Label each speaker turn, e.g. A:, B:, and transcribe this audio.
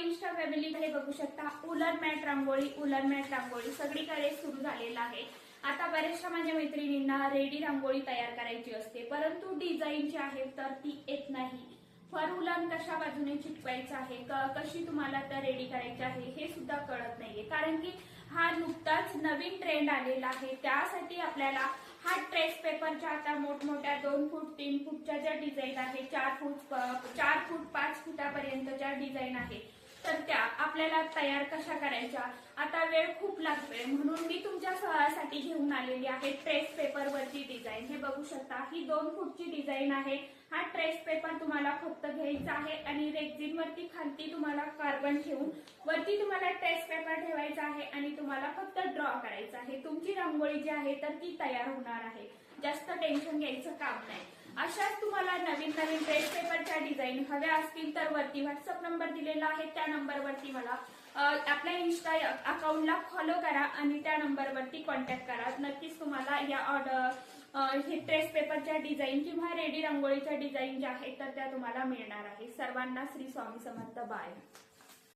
A: Insta फॅमिलीकडे बघू शकता woollen mat रांगोळी सगळीकडे सुरू झालेला आहे। आता बऱ्याचशा माझ्या मैत्रिणींना रेडी रांगोळी तयार करायची असते, परंतु डिझाईन जी आहे तर ती येत नाही। फर उलन कशा बाजूने चिटकवायचं आहे, कशी तुम्हाला तर रेडी करायची आहे हे सुद्धा कळत नाहीये, कारण की हा नुकताच नवीन ट्रेंड आलेला आहे। त्यासाठी आपल्याला हा ट्रेस पेपरच्या आता मोठमोठ्या 2 फूट 3 फूटच्या ज्या डिझाईन आहे, 4 फूट 5 फुटापर्यंतच्या डिझाईन आहे, तर त्या आपल्याला तयार कशा करायच्या। आता वेळ खूप लागतोय, म्हणून मी तुमच्या साठी घेऊन आलेली आहे ट्रेस पेपर वरची डिझाईन। हे बघू शकता, ही 2 फूटची डिझाईन आहे। हा ट्रेस पेपर तुम्हाला फक्त घ्यायचा आहे आणि रेक्झिन वरती खालती तुम्हाला कार्बन ठेवून वरती तुम्हाला ट्रेस पेपर ठेवायचा आहे आणि तुम्हाला फक्त ड्रॉ करायचं आहे। तुमची रांगोळी जी आहे तर ती तयार होणार आहे, जास्त टेन्शन घ्यायचं काम नाही। अशाच तुम्हाला नवीन नवीन ट्रेस पेपरच्या डिझाईन हव्या असतील तर वरती व्हॉट्सअप नंबर दिलेला आहे, त्या नंबरवरती मला आपल्या इंस्टा अकाउंटला फॉलो करा आणि त्या नंबरवरती कॉन्टॅक्ट करा। नक्कीच तुम्हाला या हे ट्रेस पेपरच्या डिझाईन किंवा रेडी रांगोळीच्या डिझाईन ज्या आहेत तर त्या तुम्हाला मिळणार आहे। सर्वांना श्री स्वामी समर्थ। बाय।